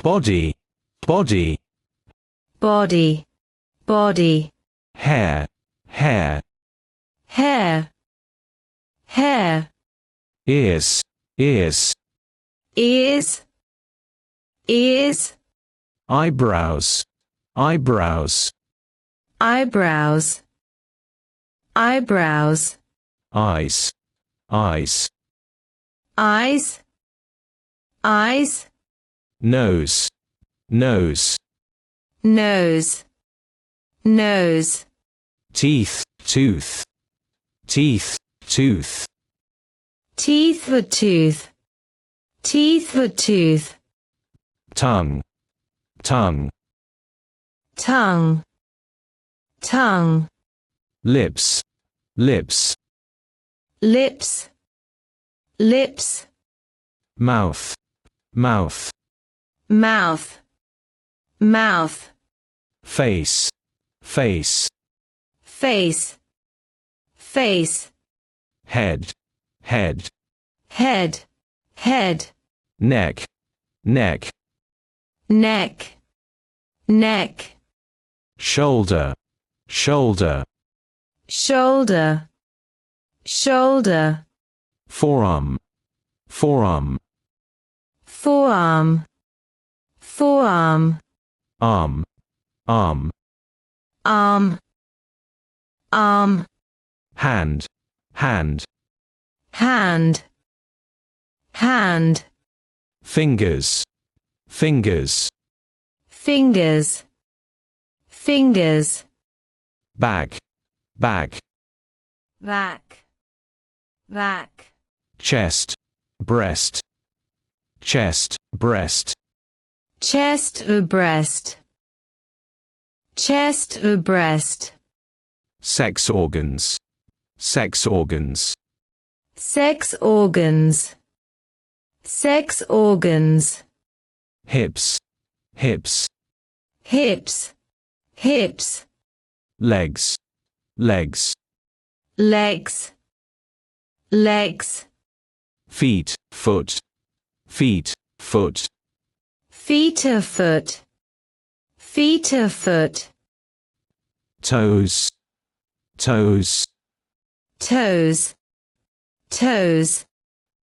body, body. body, body. Hair, hair. Hair, hair. Ears, ears. Ears, ears. Eyebrows, eyebrows. Eyebrows, eyebrows. Eyes, eyes. Eyes, eyes. Nose, nose. Nose, nose. Teeth, tooth. Teeth, tooth. Teeth for tooth. Teeth for tooth. Tongue, tongue. Tongue, tongue. Lips, lips. Lips, lips. Mouth, mouth. Mouth, mouth. Face, face. Face, face. Head, head. Head, head. Neck, neck. Neck, neck. Shoulder, shoulder. Shoulder, shoulder. Forearm, forearm. Forearm, forearm. Arm, arm. Arm, arm. Hand, hand. Hand, hand. Fingers, fingers. Fingers, fingers. Back, back. Back, back. Chest, breast. Chest, breast. Chest or breast. Chest or breast. Sex organs, sex organs. Sex organs. Sex organs. Hips, hips. Hips, hips. Legs, legs. Legs, legs. Feet, foot. Feet, foot. Feet or foot. Feet or foot. Toes, toes. Toes, toes.